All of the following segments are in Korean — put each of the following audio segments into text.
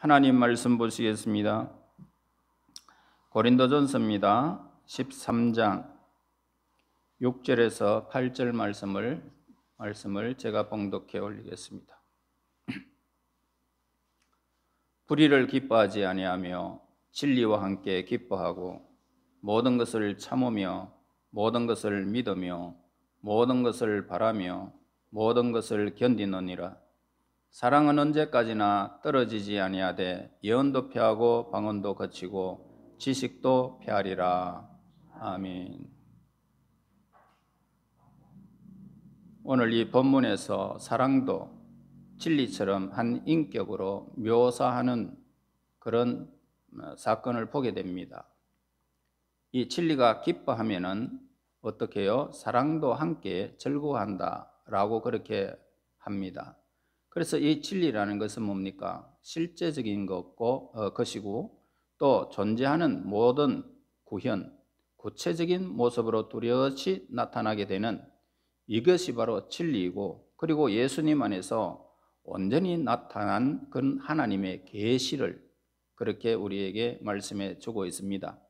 하나님 말씀 보시겠습니다. 고린도전서입니다. 13장 6절에서 8절 말씀을 제가 봉독해 올리겠습니다. 불의를 기뻐하지 아니하며 진리와 함께 기뻐하고 모든 것을 참으며 모든 것을 믿으며 모든 것을 바라며 모든 것을 견디느니라. 사랑은 언제까지나 떨어지지 아니하되 예언도 패하고 방언도 거치고 지식도 패하리라. 아멘. 오늘 이 본문에서 사랑도 진리처럼 한 인격으로 묘사하는 그런 사건을 보게 됩니다. 이 진리가 기뻐하면은 어떻게 해요? 사랑도 함께 즐거워한다라고 그렇게 합니다. 그래서 이 진리라는 것은 뭡니까? 실제적인 것이고 또 존재하는 모든 구체적인 모습으로 뚜렷이 나타나게 되는 이것이 바로 진리이고, 그리고 예수님 안에서 온전히 나타난 그런 하나님의 계시를 그렇게 우리에게 말씀해 주고 있습니다.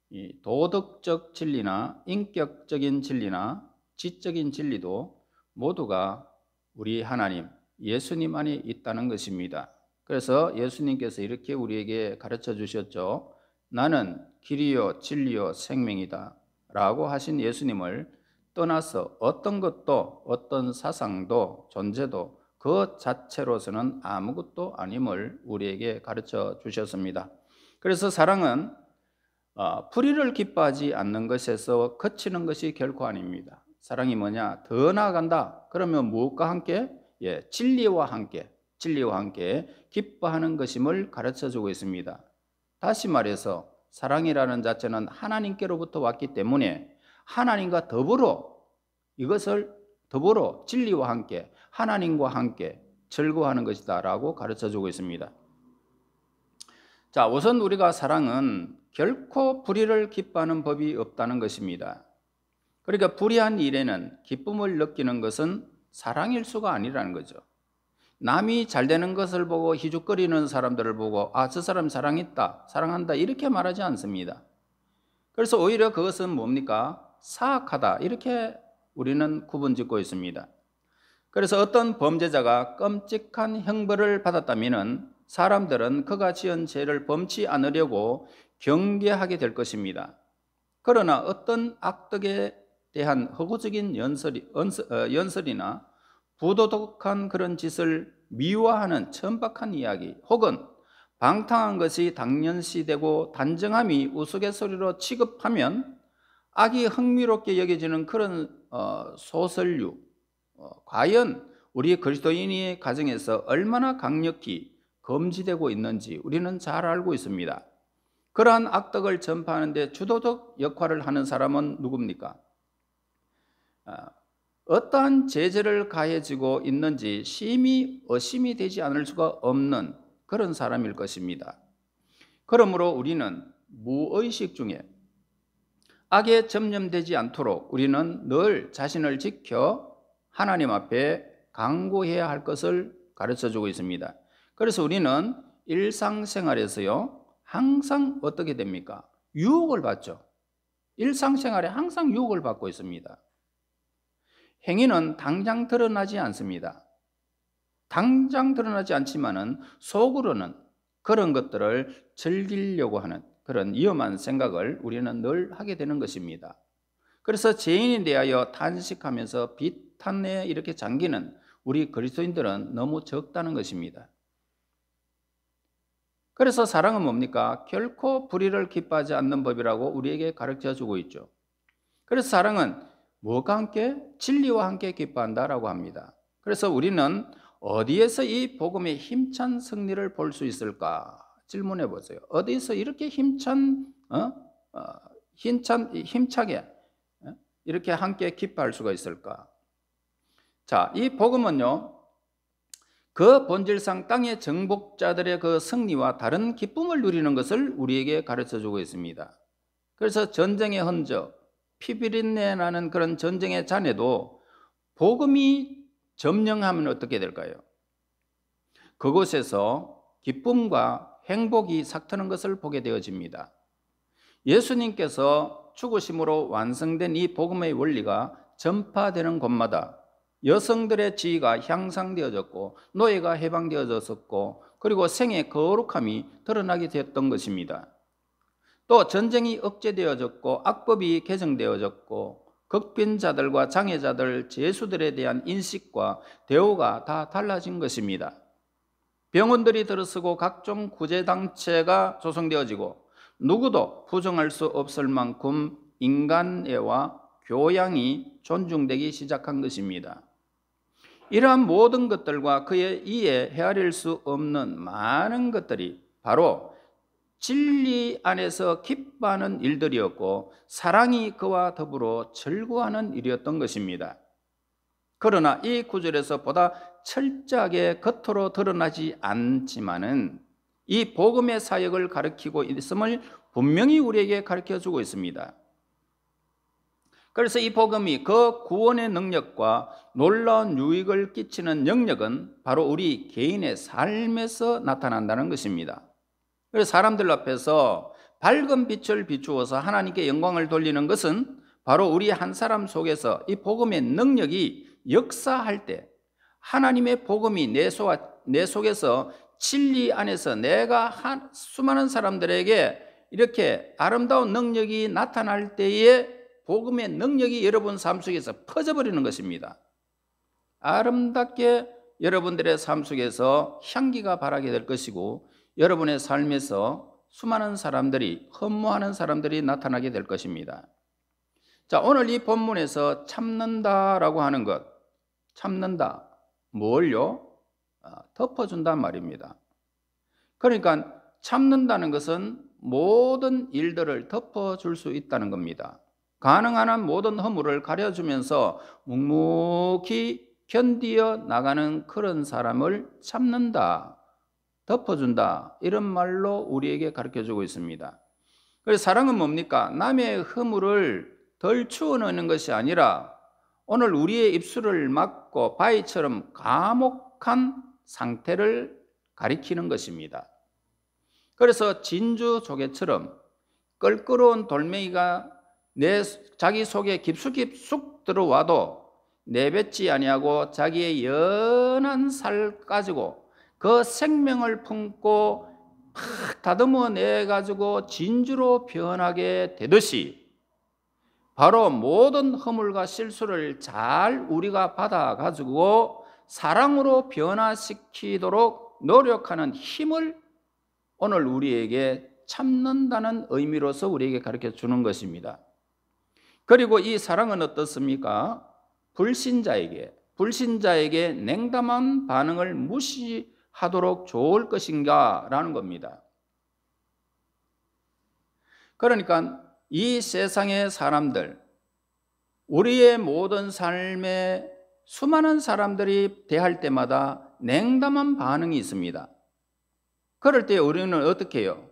이 도덕적 진리나 인격적인 진리나 지적인 진리도 모두가 우리 하나님 예수님 안에 있다는 것입니다. 그래서 예수님께서 이렇게 우리에게 가르쳐 주셨죠. 나는 길이요 진리요 생명이다 라고 하신 예수님을 떠나서 어떤 것도 어떤 사상도 존재도 그 자체로서는 아무것도 아님을 우리에게 가르쳐 주셨습니다. 그래서 사랑은 불의를 기뻐하지 않는 것에서 그치는 것이 결코 아닙니다. 사랑이 뭐냐? 더 나아간다. 그러면 무엇과 함께? 진리와 함께 기뻐하는 것임을 가르쳐주고 있습니다. 다시 말해서 사랑이라는 자체는 하나님께로부터 왔기 때문에 하나님과 더불어 진리와 함께 하나님과 함께 즐거워하는 것이다 라고 가르쳐주고 있습니다. 자, 우선 우리가 사랑은 결코 불의를 기뻐하는 법이 없다는 것입니다. 그러니까 불의한 일에는 기쁨을 느끼는 것은 사랑일 수가 아니라는 거죠. 남이 잘 되는 것을 보고 희죽거리는 사람들을 보고 저 사람 사랑했다, 사랑한다 이렇게 말하지 않습니다. 그래서 오히려 그것은 뭡니까? 사악하다 이렇게 우리는 구분짓고 있습니다. 그래서 어떤 범죄자가 끔찍한 형벌을 받았다면 사람들은 그가 지은 죄를 범치 않으려고 경계하게 될 것입니다. 그러나 어떤 악덕에 대한 허구적인 연설이나 부도덕한 그런 짓을 미화하는 천박한 이야기 혹은 방탕한 것이 당연시되고 단정함이 우스갯소리로 취급하면 악이 흥미롭게 여겨지는 그런 소설류, 과연 우리 그리스도인의 가정에서 얼마나 강력히 금지되고 있는지 우리는 잘 알고 있습니다. 그러한 악덕을 전파하는데 주도적 역할을 하는 사람은 누굽니까? 어떠한 제재를 가해지고 있는지 심히 의심이 되지 않을 수가 없는 그런 사람일 것입니다. 그러므로 우리는 무의식 중에 악에 점령되지 않도록 우리는 늘 자신을 지켜 하나님 앞에 간구해야 할 것을 가르쳐주고 있습니다. 그래서 우리는 일상생활에서요 항상 어떻게 됩니까? 유혹을 받죠. 일상생활에 항상 유혹을 받고 있습니다. 행위는 당장 드러나지 않습니다. 당장 드러나지 않지만은 속으로는 그런 것들을 즐기려고 하는 그런 위험한 생각을 우리는 늘 하게 되는 것입니다. 그래서 죄인에 대하여 탄식하면서 비탄에 이렇게 잠기는 우리 그리스도인들은 너무 적다는 것입니다. 그래서 사랑은 뭡니까? 결코 불의를 기뻐하지 않는 법이라고 우리에게 가르쳐주고 있죠. 그래서 사랑은 무엇과 함께? 진리와 함께 기뻐한다라고 합니다. 그래서 우리는 어디에서 이 복음의 힘찬 승리를 볼 수 있을까? 질문해 보세요. 어디서 이렇게 힘차게 이렇게 함께 기뻐할 수가 있을까? 자, 이 복음은요, 그 본질상 땅의 정복자들의 그 승리와 다른 기쁨을 누리는 것을 우리에게 가르쳐주고 있습니다. 그래서 전쟁의 흔적, 피비린내 나는 그런 전쟁의 잔해도 복음이 점령하면 어떻게 될까요? 그곳에서 기쁨과 행복이 싹트는 것을 보게 되어집니다. 예수님께서 죽으심으로 완성된 이 복음의 원리가 전파되는 곳마다 여성들의 지위가 향상되어졌고 노예가 해방되어졌었고 그리고 생의 거룩함이 드러나게 되었던 것입니다. 또 전쟁이 억제되어졌고 악법이 개정되어졌고 극빈자들과 장애자들, 죄수들에 대한 인식과 대우가 다 달라진 것입니다. 병원들이 들어서고 각종 구제단체가 조성되어지고 누구도 부정할 수 없을 만큼 인간애와 교양이 존중되기 시작한 것입니다. 이러한 모든 것들과 그의 이에 헤아릴 수 없는 많은 것들이 바로 진리 안에서 기뻐하는 일들이었고 사랑이 그와 더불어 즐거워하는 일이었던 것입니다. 그러나 이 구절에서 보다 철저하게 겉으로 드러나지 않지만은 이 복음의 사역을 가르치고 있음을 분명히 우리에게 가르쳐주고 있습니다. 그래서 이 복음이 그 구원의 능력과 놀라운 유익을 끼치는 영역은 바로 우리 개인의 삶에서 나타난다는 것입니다. 그래서 사람들 앞에서 밝은 빛을 비추어서 하나님께 영광을 돌리는 것은 바로 우리 한 사람 속에서 이 복음의 능력이 역사할 때 하나님의 복음이 내 속에서 진리 안에서 내가 수많은 사람들에게 이렇게 아름다운 능력이 나타날 때에 복음의 능력이 여러분 삶 속에서 퍼져버리는 것입니다. 아름답게 여러분들의 삶 속에서 향기가 바라게 될 것이고 여러분의 삶에서 수많은 사람들이 헌무하는 사람들이 나타나게 될 것입니다. 자, 오늘 이 본문에서 참는다라고 하는 것, 참는다 뭘요? 덮어준단 말입니다. 그러니까 참는다는 것은 모든 일들을 덮어줄 수 있다는 겁니다. 가능한 한 모든 허물을 가려주면서 묵묵히 견디어 나가는 그런 사람을 참는다, 덮어준다, 이런 말로 우리에게 가르쳐주고 있습니다. 그래서 사랑은 뭡니까? 남의 허물을 덜 치워내는 것이 아니라 오늘 우리의 입술을 막고 바위처럼 감옥한 상태를 가리키는 것입니다. 그래서 진주 조개처럼 껄끄러운 돌멩이가 자기 속에 깊숙이 쑥 들어와도 내뱉지 아니하고 자기의 연한 살 가지고 그 생명을 품고 팍 다듬어 내 가지고 진주로 변하게 되듯이 바로 모든 허물과 실수를 잘 우리가 받아 가지고 사랑으로 변화시키도록 노력하는 힘을 오늘 우리에게 참는다는 의미로서 우리에게 가르쳐 주는 것입니다. 그리고 이 사랑은 어떻습니까? 불신자에게 냉담한 반응을 무시하도록 좋을 것인가 라는 겁니다. 그러니까 이 세상의 사람들, 우리의 모든 삶에 수많은 사람들이 대할 때마다 냉담한 반응이 있습니다. 그럴 때 우리는 어떻게 해요?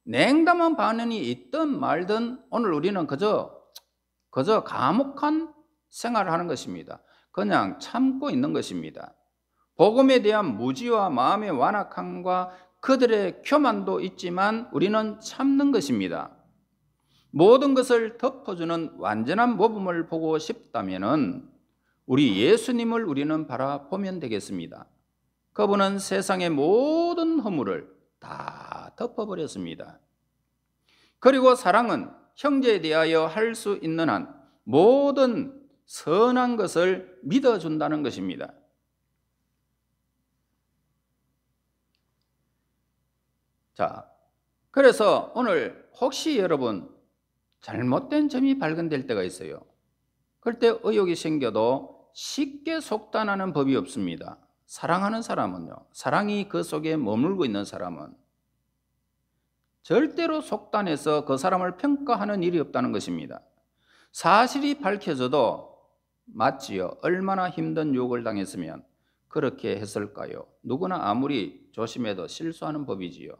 냉담한 반응이 있든 말든 오늘 우리는 그저 감옥한 생활을 하는 것입니다. 그냥 참고 있는 것입니다. 복음에 대한 무지와 마음의 완악함과 그들의 교만도 있지만 우리는 참는 것입니다. 모든 것을 덮어주는 완전한 모범을 보고 싶다면 우리 예수님을 우리는 바라보면 되겠습니다. 그분은 세상의 모든 허물을 다 덮어버렸습니다. 그리고 사랑은 형제에 대하여 할 수 있는 한 모든 선한 것을 믿어준다는 것입니다. 자, 그래서 오늘 혹시 여러분 잘못된 점이 발견될 때가 있어요. 그럴 때 의욕이 생겨도 쉽게 속단하는 법이 없습니다. 사랑하는 사람은요, 사랑이 그 속에 머물고 있는 사람은 절대로 속단해서 그 사람을 평가하는 일이 없다는 것입니다. 사실이 밝혀져도 맞지요. 얼마나 힘든 유혹을 당했으면 그렇게 했을까요? 누구나 아무리 조심해도 실수하는 법이지요.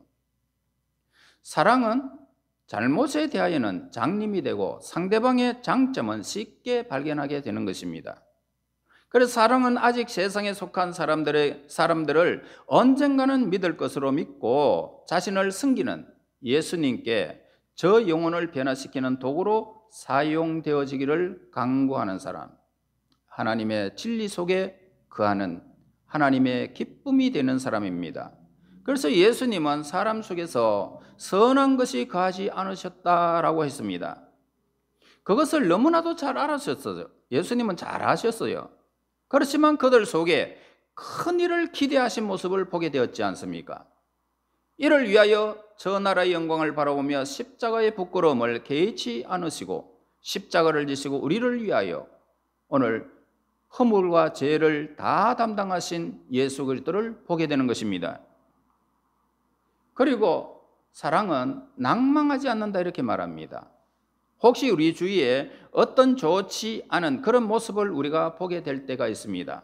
사랑은 잘못에 대하여는 장님이 되고 상대방의 장점은 쉽게 발견하게 되는 것입니다. 그래서 사랑은 아직 세상에 속한 사람들을 언젠가는 믿을 것으로 믿고 자신을 섬기는 예수님께 저 영혼을 변화시키는 도구로 사용되어지기를 간구하는 사람, 하나님의 진리 속에 거하는 하나님의 기쁨이 되는 사람입니다. 그래서 예수님은 사람 속에서 선한 것이 거하지 않으셨다라고 했습니다. 그것을 너무나도 잘 알았었어요. 예수님은 잘 아셨어요. 그렇지만 그들 속에 큰 일을 기대하신 모습을 보게 되었지 않습니까? 이를 위하여 저 나라의 영광을 바라보며 십자가의 부끄러움을 개의치 않으시고 십자가를 지시고 우리를 위하여 오늘 허물과 죄를 다 담당하신 예수 그리스도를 보게 되는 것입니다. 그리고 사랑은 낭망하지 않는다 이렇게 말합니다. 혹시 우리 주위에 어떤 좋지 않은 그런 모습을 우리가 보게 될 때가 있습니다.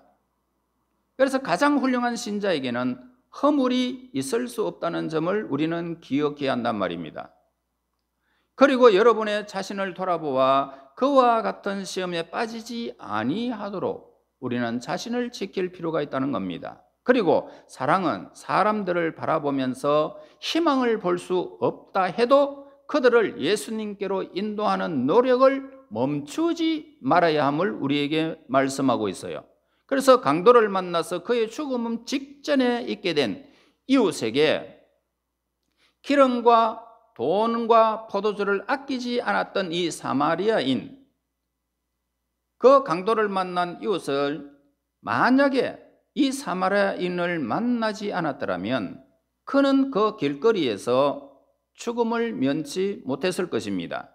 그래서 가장 훌륭한 신자에게는 허물이 있을 수 없다는 점을 우리는 기억해야 한단 말입니다. 그리고 여러분의 자신을 돌아보아 그와 같은 시험에 빠지지 아니하도록 우리는 자신을 지킬 필요가 있다는 겁니다. 그리고 사랑은 사람들을 바라보면서 희망을 볼 수 없다 해도 그들을 예수님께로 인도하는 노력을 멈추지 말아야 함을 우리에게 말씀하고 있어요. 그래서 강도를 만나서 그의 죽음 직전에 있게 된 이웃에게 기름과 돈과 포도주를 아끼지 않았던 이 사마리아인, 그 강도를 만난 이웃을 만약에 이 사마리아인을 만나지 않았더라면 그는 그 길거리에서 죽음을 면치 못했을 것입니다.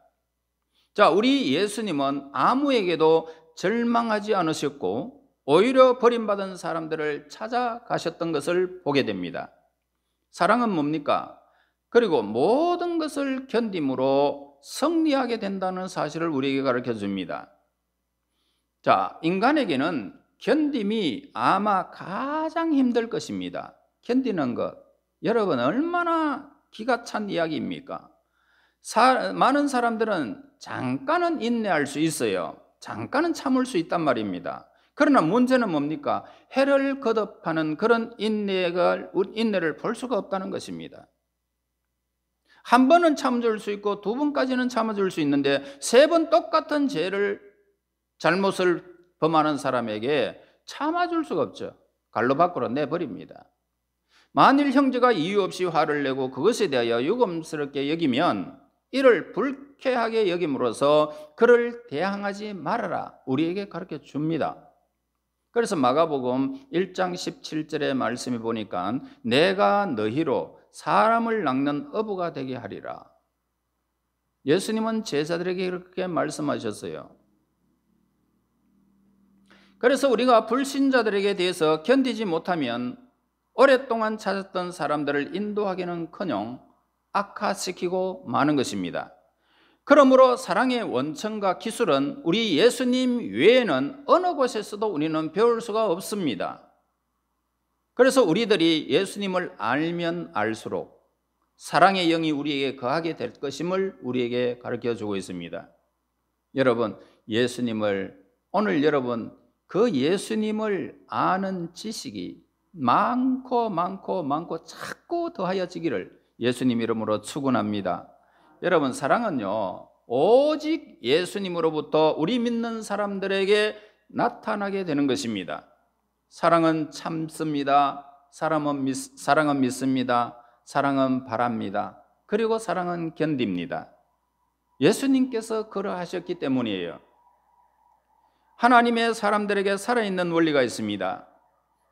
자, 우리 예수님은 아무에게도 절망하지 않으셨고 오히려 버림받은 사람들을 찾아가셨던 것을 보게 됩니다. 사랑은 뭡니까? 그리고 모든 것을 견딤으로 승리하게 된다는 사실을 우리에게 가르쳐 줍니다. 자, 인간에게는 견딤이 아마 가장 힘들 것입니다. 견디는 것, 여러분 얼마나 기가 찬 이야기입니까? 많은 사람들은 잠깐은 인내할 수 있어요. 잠깐은 참을 수 있단 말입니다. 그러나 문제는 뭡니까? 해를 거듭하는 그런 인내를 볼 수가 없다는 것입니다. 한 번은 참아줄 수 있고 두 번까지는 참아줄 수 있는데 세 번 똑같은 잘못을 범하는 사람에게 참아줄 수가 없죠. 갈로 밖으로 내버립니다. 만일 형제가 이유 없이 화를 내고 그것에 대하여 유감스럽게 여기면 이를 불쾌하게 여김으로써 그를 대항하지 말아라 우리에게 가르쳐 줍니다. 그래서 마가복음 1장 17절의 말씀에 보니까 내가 너희로 사람을 낚는 어부가 되게 하리라. 예수님은 제자들에게 그렇게 말씀하셨어요. 그래서 우리가 불신자들에게 대해서 견디지 못하면 오랫동안 찾았던 사람들을 인도하기는커녕 악화시키고 마는 것입니다. 그러므로 사랑의 원천과 기술은 우리 예수님 외에는 어느 곳에서도 우리는 배울 수가 없습니다. 그래서 우리들이 예수님을 알면 알수록 사랑의 영이 우리에게 거하게 될 것임을 우리에게 가르쳐주고 있습니다. 여러분, 오늘 여러분 그 예수님을 아는 지식이 많고 자꾸 더하여지기를 예수님 이름으로 축원합니다. 여러분, 사랑은요 오직 예수님으로부터 우리 믿는 사람들에게 나타나게 되는 것입니다. 사랑은 참습니다. 사랑은 믿습니다. 사랑은 바랍니다. 그리고 사랑은 견딥니다. 예수님께서 그러하셨기 때문이에요. 하나님의 사람들에게 살아있는 원리가 있습니다.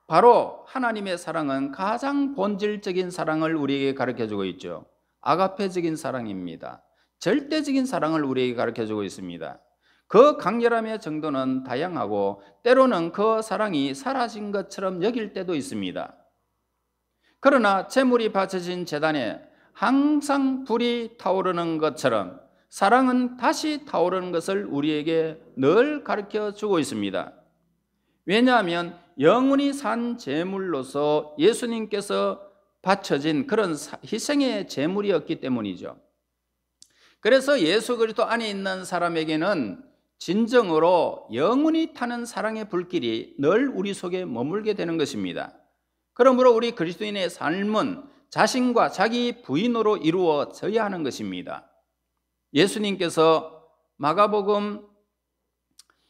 바로 하나님의 사랑은 가장 본질적인 사랑을 우리에게 가르쳐주고 있죠. 아가페적인 사랑입니다. 절대적인 사랑을 우리에게 가르쳐주고 있습니다. 그 강렬함의 정도는 다양하고 때로는 그 사랑이 사라진 것처럼 여길 때도 있습니다. 그러나 제물이 바쳐진 제단에 항상 불이 타오르는 것처럼 사랑은 다시 타오르는 것을 우리에게 늘 가르쳐주고 있습니다. 왜냐하면 영원히 산 제물로서 예수님께서 바쳐진 그런 희생의 제물이었기 때문이죠. 그래서 예수 그리스도 안에 있는 사람에게는 진정으로 영원히 타는 사랑의 불길이 늘 우리 속에 머물게 되는 것입니다. 그러므로 우리 그리스도인의 삶은 자신과 자기 부인으로 이루어져야 하는 것입니다. 예수님께서 마가복음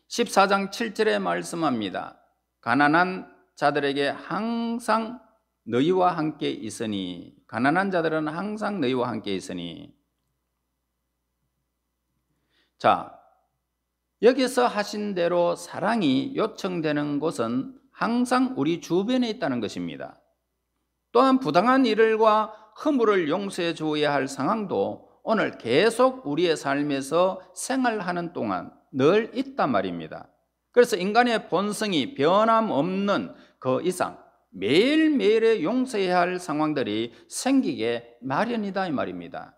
14장 7절에 말씀합니다. 가난한 자들에게 항상 너희와 함께 있으니, 가난한 자들은 항상 너희와 함께 있으니. 자, 여기서 하신 대로 사랑이 요청되는 곳은 항상 우리 주변에 있다는 것입니다. 또한 부당한 일과 허물을 용서해 주어야 할 상황도 오늘 계속 우리의 삶에서 생활하는 동안 늘 있단 말입니다. 그래서 인간의 본성이 변함없는 그 이상 매일매일의 용서해야 할 상황들이 생기게 마련이다 이 말입니다.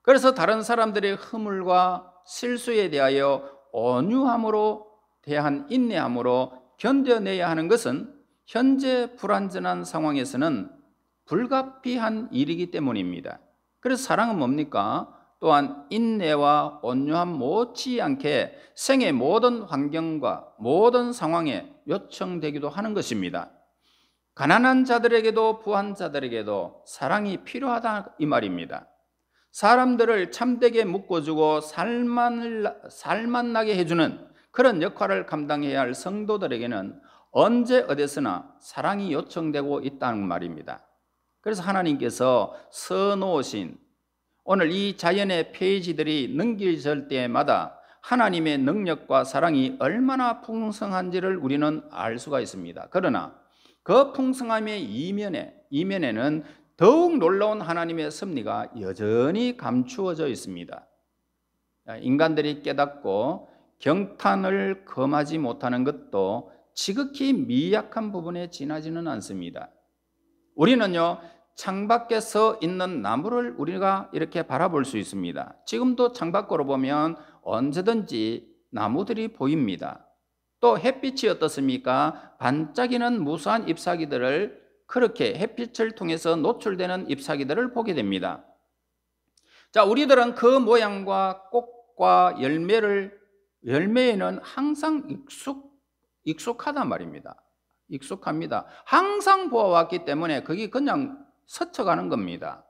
그래서 다른 사람들의 허물과 실수에 대하여 온유함으로 대한 인내함으로 견뎌내야 하는 것은 현재 불완전한 상황에서는 불가피한 일이기 때문입니다. 그래서 사랑은 뭡니까? 또한 인내와 온유함 못지않게 생의 모든 환경과 모든 상황에 요청되기도 하는 것입니다. 가난한 자들에게도 부한 자들에게도 사랑이 필요하다 이 말입니다. 사람들을 참되게 묶어주고 살맛나게 해주는 그런 역할을 감당해야 할 성도들에게는 언제 어디서나 사랑이 요청되고 있다는 말입니다. 그래서 하나님께서 써놓으신 오늘 이 자연의 페이지들이 넘겨질 때마다 하나님의 능력과 사랑이 얼마나 풍성한지를 우리는 알 수가 있습니다. 그러나 그 풍성함의 이면에는 더욱 놀라운 하나님의 섭리가 여전히 감추어져 있습니다. 인간들이 깨닫고 경탄을 금하지 못하는 것도 지극히 미약한 부분에 지나지는 않습니다. 우리는요, 창밖에 서 있는 나무를 우리가 이렇게 바라볼 수 있습니다. 지금도 창밖으로 보면 언제든지 나무들이 보입니다. 또 햇빛이 어떻습니까? 반짝이는 무수한 잎사귀들을 그렇게 햇빛을 통해서 노출되는 잎사귀들을 보게 됩니다. 자, 우리들은 그 모양과 꽃과 열매에는 항상 익숙하단 말입니다. 익숙합니다. 항상 보아왔기 때문에 그게 그냥 스쳐가는 겁니다.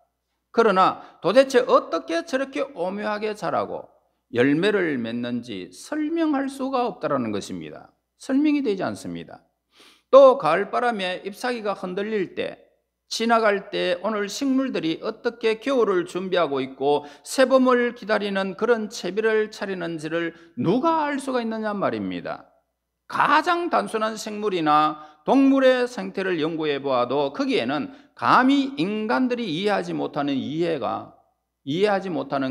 그러나 도대체 어떻게 저렇게 오묘하게 자라고 열매를 맺는지 설명할 수가 없다는 것입니다. 설명이 되지 않습니다. 또 가을바람에 잎사귀가 흔들릴 때, 지나갈 때 오늘 식물들이 어떻게 겨울을 준비하고 있고 새봄을 기다리는 그런 채비를 차리는지를 누가 알 수가 있느냐 말입니다. 가장 단순한 생물이나 동물의 생태를 연구해 보아도 거기에는 감히 인간들이 이해하지 못하는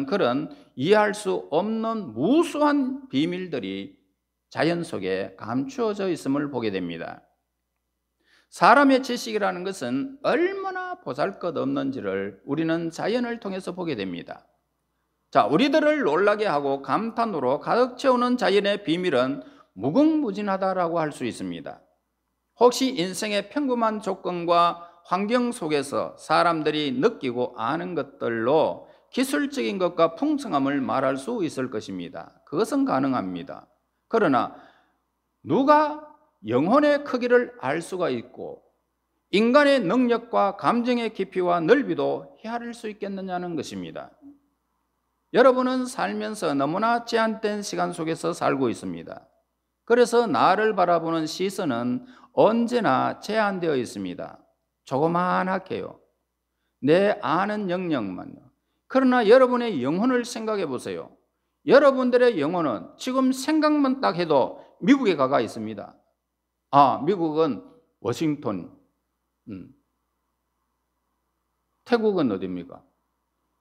그런 이해할 수 없는 무수한 비밀들이 자연 속에 감추어져 있음을 보게 됩니다. 사람의 지식이라는 것은 얼마나 보잘것없는지를 우리는 자연을 통해서 보게 됩니다. 자, 우리들을 놀라게 하고 감탄으로 가득 채우는 자연의 비밀은 무궁무진하다라고 할 수 있습니다. 혹시 인생의 평범한 조건과 환경 속에서 사람들이 느끼고 아는 것들로 기술적인 것과 풍성함을 말할 수 있을 것입니다. 그것은 가능합니다. 그러나 누가 영혼의 크기를 알 수가 있고 인간의 능력과 감정의 깊이와 넓이도 헤아릴 수 있겠느냐는 것입니다. 여러분은 살면서 너무나 제한된 시간 속에서 살고 있습니다. 그래서 나를 바라보는 시선은 언제나 제한되어 있습니다. 조그만하게요. 내 아는 영역만요. 그러나 여러분의 영혼을 생각해 보세요. 여러분들의 영혼은 지금 생각만 딱 해도 미국에 가가 있습니다. 미국은 워싱턴, 태국은 어디입니까?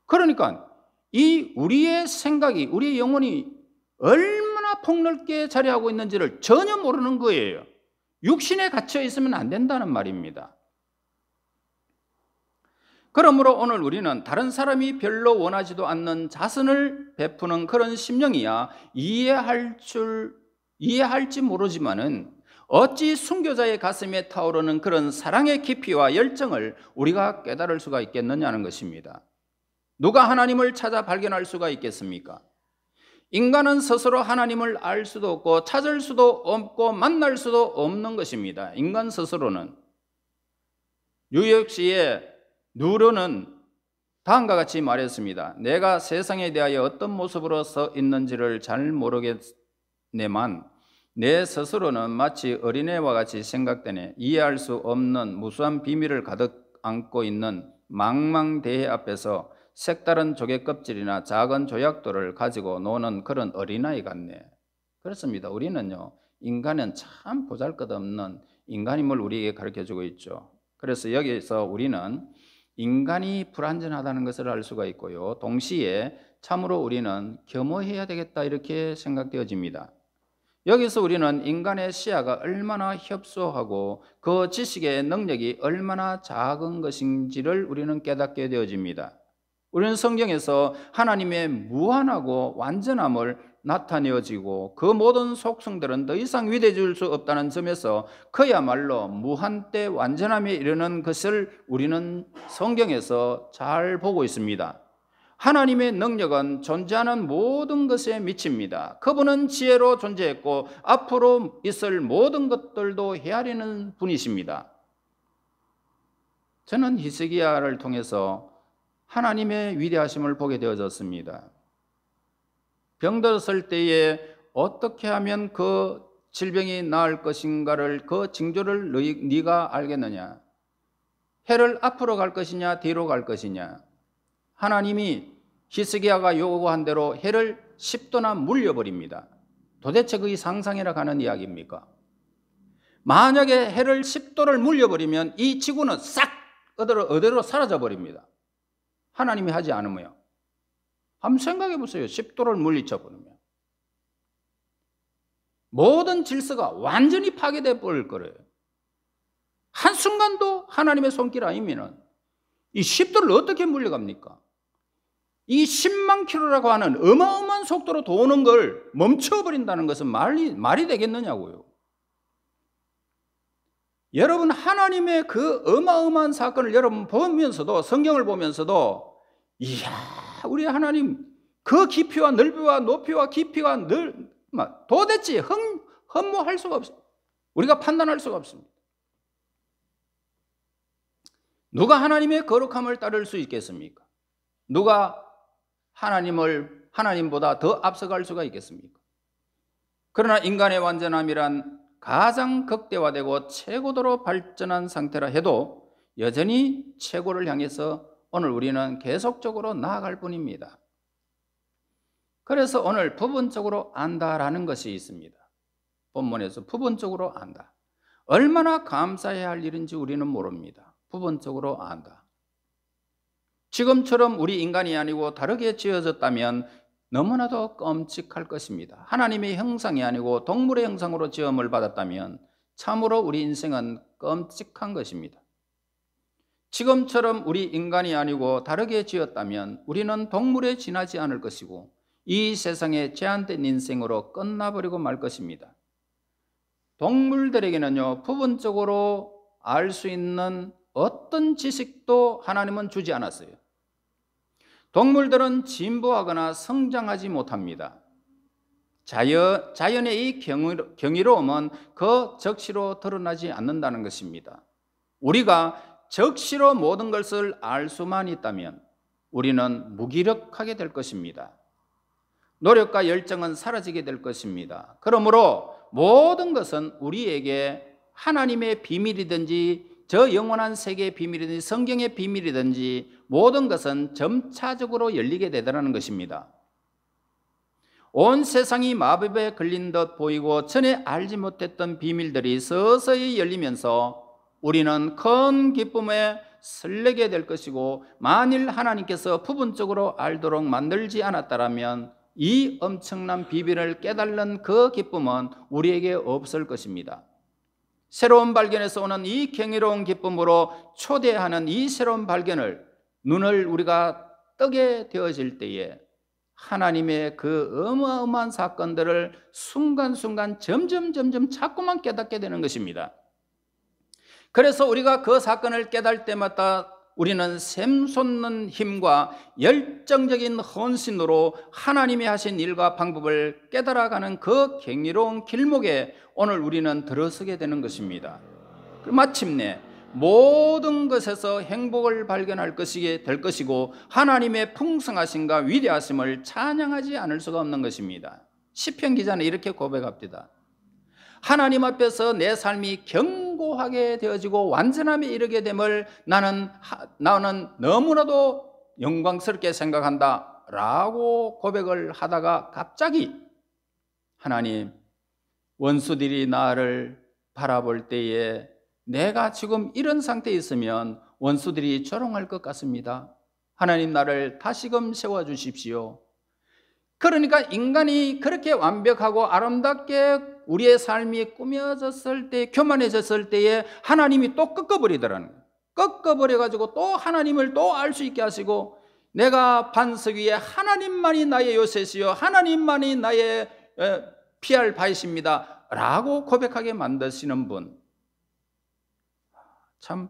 그러니까 이 우리의 생각이, 우리의 영혼이 얼마나 폭넓게 자리하고 있는지를 전혀 모르는 거예요. 육신에 갇혀 있으면 안 된다는 말입니다. 그러므로 오늘 우리는 다른 사람이 별로 원하지도 않는 자선을 베푸는 그런 심령이야 이해할지 모르지만은 어찌 순교자의 가슴에 타오르는 그런 사랑의 깊이와 열정을 우리가 깨달을 수가 있겠느냐는 것입니다. 누가 하나님을 찾아 발견할 수가 있겠습니까? 인간은 스스로 하나님을 알 수도 없고 찾을 수도 없고 만날 수도 없는 것입니다. 인간 스스로는. 뉴욕시의 누르는 다음과 같이 말했습니다. 내가 세상에 대하여 어떤 모습으로 서 있는지를 잘 모르겠네만 내 스스로는 마치 어린애와 같이 생각되네. 이해할 수 없는 무수한 비밀을 가득 안고 있는 망망대해 앞에서 색다른 조개 껍질이나 작은 조약돌을 가지고 노는 그런 어린아이 같네. 그렇습니다. 우리는요, 인간은 참 보잘것없는 인간임을 우리에게 가르쳐주고 있죠. 그래서 여기서 우리는 인간이 불완전하다는 것을 알 수가 있고요, 동시에 참으로 우리는 겸허해야 되겠다 이렇게 생각되어집니다. 여기서 우리는 인간의 시야가 얼마나 협소하고 그 지식의 능력이 얼마나 작은 것인지를 우리는 깨닫게 되어집니다. 우리는 성경에서 하나님의 무한하고 완전함을 나타내어지고 그 모든 속성들은 더 이상 위대해질 수 없다는 점에서 그야말로 무한대 완전함에 이르는 것을 우리는 성경에서 잘 보고 있습니다. 하나님의 능력은 존재하는 모든 것에 미칩니다. 그분은 지혜로 존재했고 앞으로 있을 모든 것들도 헤아리는 분이십니다. 저는 히스기야를 통해서 하나님의 위대하심을 보게 되어졌습니다. 병들었을 때에 어떻게 하면 그 질병이 나을 것인가를 그 징조를 네가 알겠느냐? 해를 앞으로 갈 것이냐 뒤로 갈 것이냐? 하나님이 히스기야가 요구한 대로 해를 10도나 물려버립니다. 도대체 그게 상상이라 가는 이야기입니까? 만약에 해를 10도를 물려버리면 이 지구는 싹 어디로 사라져 버립니다. 하나님이 하지 않으며. 한번 생각해 보세요. 10도를 물리쳐 버리면 모든 질서가 완전히 파괴돼 버릴 거예요. 한순간도 하나님의 손길 아니면 이 10도를 어떻게 물려갑니까? 이 10만 킬로라고 하는 어마어마한 속도로 도는 걸 멈춰버린다는 것은 말이 되겠느냐고요. 여러분, 하나님의 그 어마어마한 사건을 여러분 보면서도, 성경을 보면서도, 이야, 우리 하나님 그 깊이와 넓이와 높이와 깊이가 도대체 허무할 수가 없습니다. 우리가 판단할 수가 없습니다. 누가 하나님의 거룩함을 따를 수 있겠습니까? 누가 하나님보다 더 앞서갈 수가 있겠습니까? 그러나 인간의 완전함이란 가장 극대화되고 최고도로 발전한 상태라 해도 여전히 최고를 향해서 오늘 우리는 계속적으로 나아갈 뿐입니다. 그래서 오늘 부분적으로 안다라는 것이 있습니다. 본문에서 부분적으로 안다. 얼마나 감사해야 할 일인지 우리는 모릅니다. 부분적으로 안다. 지금처럼 우리 인간이 아니고 다르게 지어졌다면 너무나도 끔찍할 것입니다. 하나님의 형상이 아니고 동물의 형상으로 지음을 받았다면 참으로 우리 인생은 끔찍한 것입니다. 지금처럼 우리 인간이 아니고 다르게 지었다면 우리는 동물에 지나지 않을 것이고 이 세상에 제한된 인생으로 끝나버리고 말 것입니다. 동물들에게는요, 부분적으로 알 수 있는 어떤 지식도 하나님은 주지 않았어요. 동물들은 진보하거나 성장하지 못합니다. 자연의 이 경이로움은 그 적시로 드러나지 않는다는 것입니다. 우리가 적시로 모든 것을 알 수만 있다면 우리는 무기력하게 될 것입니다. 노력과 열정은 사라지게 될 것입니다. 그러므로 모든 것은 우리에게 하나님의 비밀이든지 저 영원한 세계의 비밀이든지 성경의 비밀이든지 모든 것은 점차적으로 열리게 되더라는 것입니다. 온 세상이 마법에 걸린 듯 보이고 전에 알지 못했던 비밀들이 서서히 열리면서 우리는 큰 기쁨에 설레게 될 것이고, 만일 하나님께서 부분적으로 알도록 만들지 않았다면 이 엄청난 비밀을 깨달는 그 기쁨은 우리에게 없을 것입니다. 새로운 발견에서 오는 이 경이로운 기쁨으로 초대하는 이 새로운 발견을 눈을 우리가 뜨게 되어질 때에 하나님의 그 어마어마한 사건들을 순간순간 점점 자꾸만 깨닫게 되는 것입니다. 그래서 우리가 그 사건을 깨달을 때마다 우리는 샘솟는 힘과 열정적인 헌신으로 하나님이 하신 일과 방법을 깨달아가는 그 경이로운 길목에 오늘 우리는 들어서게 되는 것입니다. 마침내 모든 것에서 행복을 발견할 것이 될 것이고 하나님의 풍성하심과 위대하심을 찬양하지 않을 수가 없는 것입니다. 시편 기자는 이렇게 고백합니다. 하나님 앞에서 내 삶이 견고하게 되어지고 완전함에 이르게 됨을 나는 너무나도 영광스럽게 생각한다 라고 고백을 하다가 갑자기 하나님, 원수들이 나를 바라볼 때에 내가 지금 이런 상태에 있으면 원수들이 조롱할 것 같습니다. 하나님, 나를 다시금 세워주십시오. 그러니까 인간이 그렇게 완벽하고 아름답게 우리의 삶이 꾸며졌을 때, 교만해졌을 때에 하나님이 또 꺾어버리더라는 거예요. 꺾어버려가지고 또 하나님을 또 알 수 있게 하시고, 내가 반석 위에 하나님만이 나의 요새시요 하나님만이 나의 피할 바이십니다 라고 고백하게 만드시는 분, 참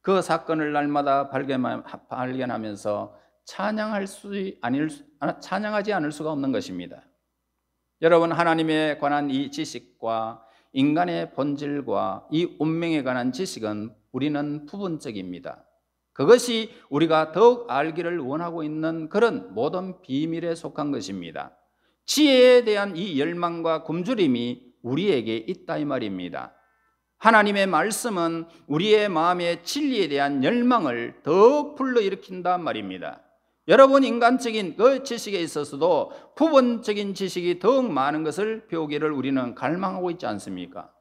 그 사건을 날마다 발견하면서 찬양하지 않을 수가 없는 것입니다. 여러분, 하나님에 관한 이 지식과 인간의 본질과 이 운명에 관한 지식은 우리는 부분적입니다. 그것이 우리가 더욱 알기를 원하고 있는 그런 모든 비밀에 속한 것입니다. 지혜에 대한 이 열망과 굶주림이 우리에게 있다 이 말입니다. 하나님의 말씀은 우리의 마음의 진리에 대한 열망을 더욱 불러일으킨다 말입니다. 여러분, 인간적인 그 지식에 있어서도 부분적인 지식이 더욱 많은 것을 배우기를 우리는 갈망하고 있지 않습니까?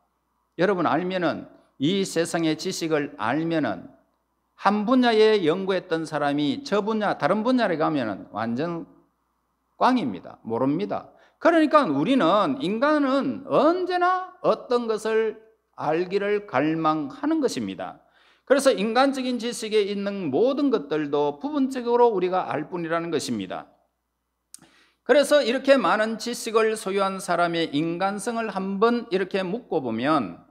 여러분, 알면은, 이 세상의 지식을 알면은 한 분야에 연구했던 사람이 저 분야, 다른 분야에 가면은 완전 꽝입니다. 모릅니다. 그러니까 우리는, 인간은 언제나 어떤 것을 알기를 갈망하는 것입니다. 그래서 인간적인 지식에 있는 모든 것들도 부분적으로 우리가 알 뿐이라는 것입니다. 그래서 이렇게 많은 지식을 소유한 사람의 인간성을 한번 이렇게 묶고 보면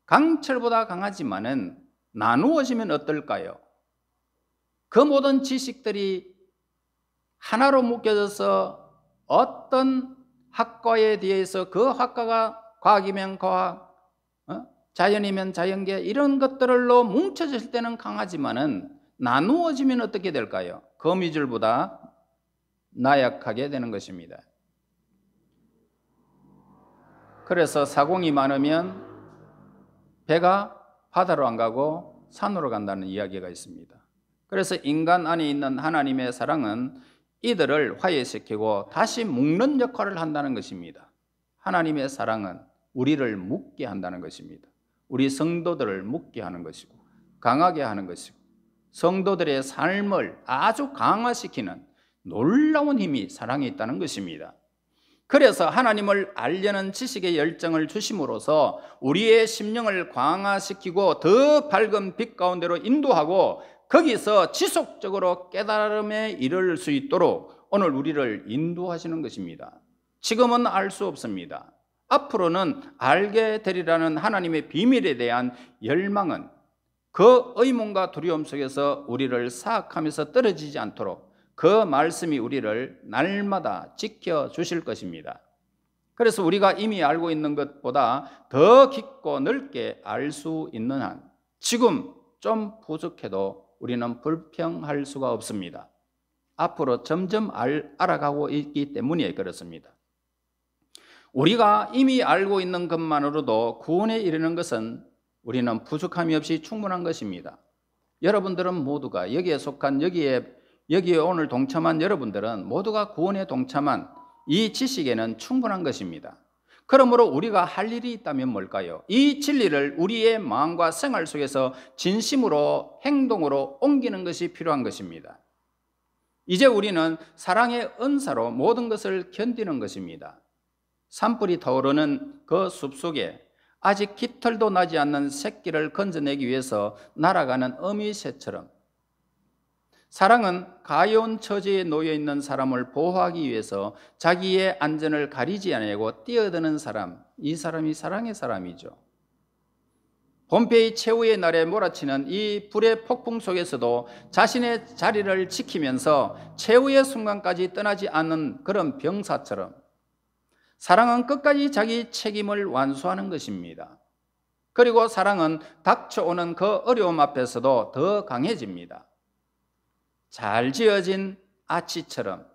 강철보다 강하지만은 나누어지면 어떨까요? 그 모든 지식들이 하나로 묶여져서 어떤 학과에 대해서 그 학과가 과학이면 과학, 자연이면 자연계 이런 것들로 뭉쳐질 때는 강하지만은 나누어지면 어떻게 될까요? 거미줄보다 나약하게 되는 것입니다. 그래서 사공이 많으면 배가 바다로 안 가고 산으로 간다는 이야기가 있습니다. 그래서 인간 안에 있는 하나님의 사랑은 이들을 화해시키고 다시 묶는 역할을 한다는 것입니다. 하나님의 사랑은 우리를 묶게 한다는 것입니다. 우리 성도들을 묶게 하는 것이고 강하게 하는 것이고 성도들의 삶을 아주 강화시키는 놀라운 힘이 사랑에 있다는 것입니다. 그래서 하나님을 알려는 지식의 열정을 주심으로써 우리의 심령을 강화시키고 더 밝은 빛 가운데로 인도하고 거기서 지속적으로 깨달음에 이를 수 있도록 오늘 우리를 인도하시는 것입니다. 지금은 알 수 없습니다. 앞으로는 알게 되리라는 하나님의 비밀에 대한 열망은 그 의문과 두려움 속에서 우리를 사악하면서 떨어지지 않도록 그 말씀이 우리를 날마다 지켜주실 것입니다. 그래서 우리가 이미 알고 있는 것보다 더 깊고 넓게 알 수 있는 한 지금 좀 부족해도 우리는 불평할 수가 없습니다. 앞으로 점점 알아가고 있기 때문에 그렇습니다. 우리가 이미 알고 있는 것만으로도 구원에 이르는 것은 우리는 부족함이 없이 충분한 것입니다. 여러분들은 모두가 여기에 속한 여기에 오늘 동참한 여러분들은 모두가 구원에 동참한 이 지식에는 충분한 것입니다. 그러므로 우리가 할 일이 있다면 뭘까요? 이 진리를 우리의 마음과 생활 속에서 진심으로 행동으로 옮기는 것이 필요한 것입니다. 이제 우리는 사랑의 은사로 모든 것을 견디는 것입니다. 산불이 타오르는 그 숲속에 아직 깃털도 나지 않는 새끼를 건져내기 위해서 날아가는 어미새처럼 사랑은 가여운 처지에 놓여 있는 사람을 보호하기 위해서 자기의 안전을 가리지 않고 뛰어드는 사람, 이 사람이 사랑의 사람이죠. 봄페이 최후의 날에 몰아치는 이 불의 폭풍 속에서도 자신의 자리를 지키면서 최후의 순간까지 떠나지 않는 그런 병사처럼 사랑은 끝까지 자기 책임을 완수하는 것입니다. 그리고 사랑은 닥쳐오는 그 어려움 앞에서도 더 강해집니다. 잘 지어진 아치처럼,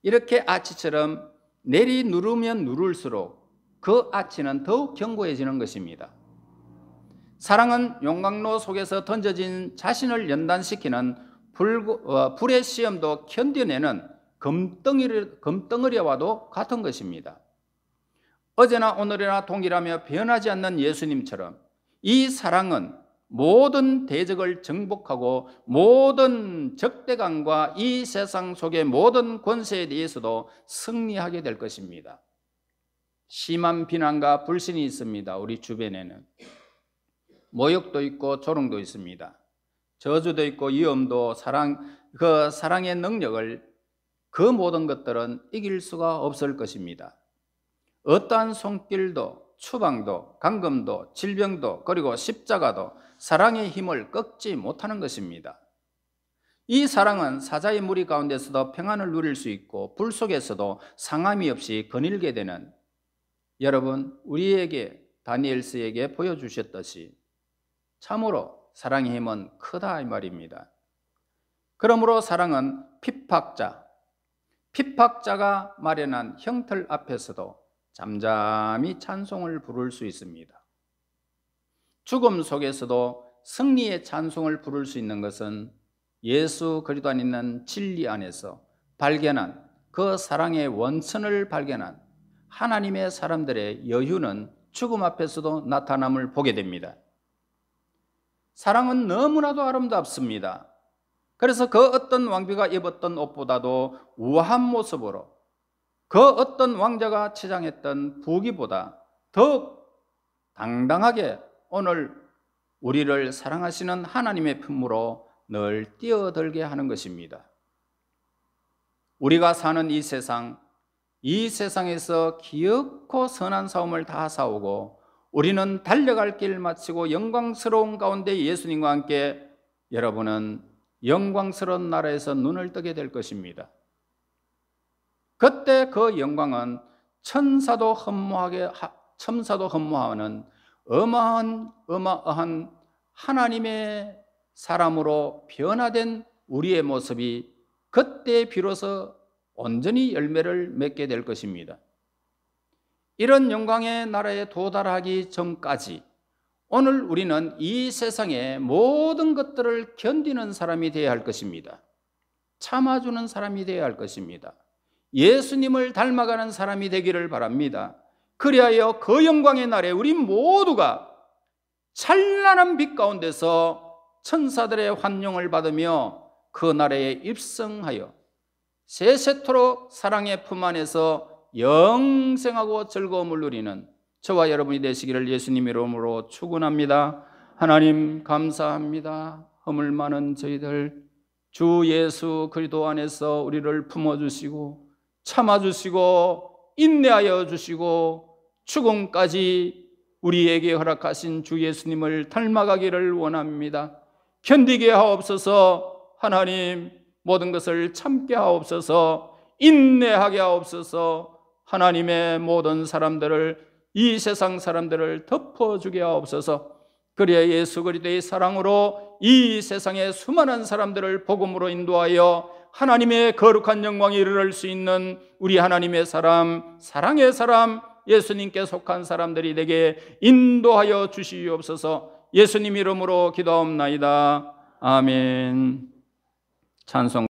이렇게 아치처럼 내리 누르면 누를수록 그 아치는 더욱 견고해지는 것입니다. 사랑은 용광로 속에서 던져진 자신을 연단시키는 불의 시험도 견뎌내는 금덩어리와도 같은 것입니다. 어제나 오늘이나 동일하며 변하지 않는 예수님처럼 이 사랑은 모든 대적을 정복하고 모든 적대감과 이 세상 속의 모든 권세에 대해서도 승리하게 될 것입니다. 심한 비난과 불신이 있습니다. 우리 주변에는 모욕도 있고 조롱도 있습니다. 저주도 있고 위험도 그 사랑의 능력을 그 모든 것들은 이길 수가 없을 것입니다. 어떠한 손길도 추방도 감금도 질병도 그리고 십자가도 사랑의 힘을 꺾지 못하는 것입니다. 이 사랑은 사자의 무리 가운데서도 평안을 누릴 수 있고 불 속에서도 상함이 없이 거닐게 되는, 여러분 우리에게 다니엘서에게 보여주셨듯이 참으로 사랑의 힘은 크다 이 말입니다. 그러므로 사랑은 핍박자가 마련한 형틀 앞에서도 잠잠히 찬송을 부를 수 있습니다. 죽음 속에서도 승리의 찬송을 부를 수 있는 것은 예수 그리스도 안에 있는 진리 안에서 발견한 그 사랑의 원천을 발견한 하나님의 사람들의 여유는 죽음 앞에서도 나타남을 보게 됩니다. 사랑은 너무나도 아름답습니다. 그래서 그 어떤 왕비가 입었던 옷보다도 우아한 모습으로 그 어떤 왕자가 치장했던 부귀보다 더욱 당당하게 오늘 우리를 사랑하시는 하나님의 품으로 늘 뛰어들게 하는 것입니다. 우리가 사는 이 세상에서 기엽고 선한 싸움을 다 싸우고 우리는 달려갈 길 마치고 영광스러운 가운데 예수님과 함께 여러분은 영광스러운 나라에서 눈을 뜨게 될 것입니다. 그때 그 영광은 천사도 흠모하는 어마어마한 하나님의 사람으로 변화된 우리의 모습이 그때 비로소 온전히 열매를 맺게 될 것입니다. 이런 영광의 나라에 도달하기 전까지 오늘 우리는 이 세상의 모든 것들을 견디는 사람이 되어야 할 것입니다. 참아주는 사람이 되어야 할 것입니다. 예수님을 닮아가는 사람이 되기를 바랍니다. 그리하여 그 영광의 날에 우리 모두가 찬란한 빛 가운데서 천사들의 환영을 받으며 그 나라에 입성하여 세세토록 사랑의 품 안에서 영생하고 즐거움을 누리는 저와 여러분이 되시기를 예수님 이름으로 축원합니다. 하나님 감사합니다. 허물 많은 저희들 주 예수 그리스도 안에서 우리를 품어주시고 참아주시고 인내하여 주시고 죽음까지 우리에게 허락하신 주 예수님을 닮아가기를 원합니다. 견디게 하옵소서. 하나님 모든 것을 참게 하옵소서. 인내하게 하옵소서. 하나님의 모든 사람들을 이 세상 사람들을 덮어주게 하옵소서. 그래야 예수 그리스도의 사랑으로 이 세상의 수많은 사람들을 복음으로 인도하여 하나님의 거룩한 영광에 이르를 수 있는 우리 하나님의 사람, 사랑의 사람, 예수님께 속한 사람들이 되게 인도하여 주시옵소서. 예수님 이름으로 기도하옵나이다. 아멘. 찬송.